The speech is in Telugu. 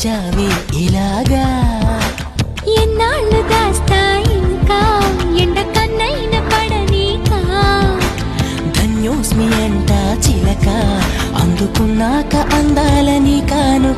వచ్చావే ఇలాగా ఎన్నాళ్ళు దాస్తా ఇంకా ఎండ కన్నైన పడనీకా ధన్యోస్మి అంట చిలక అందుకున్నాక అందాలని కాను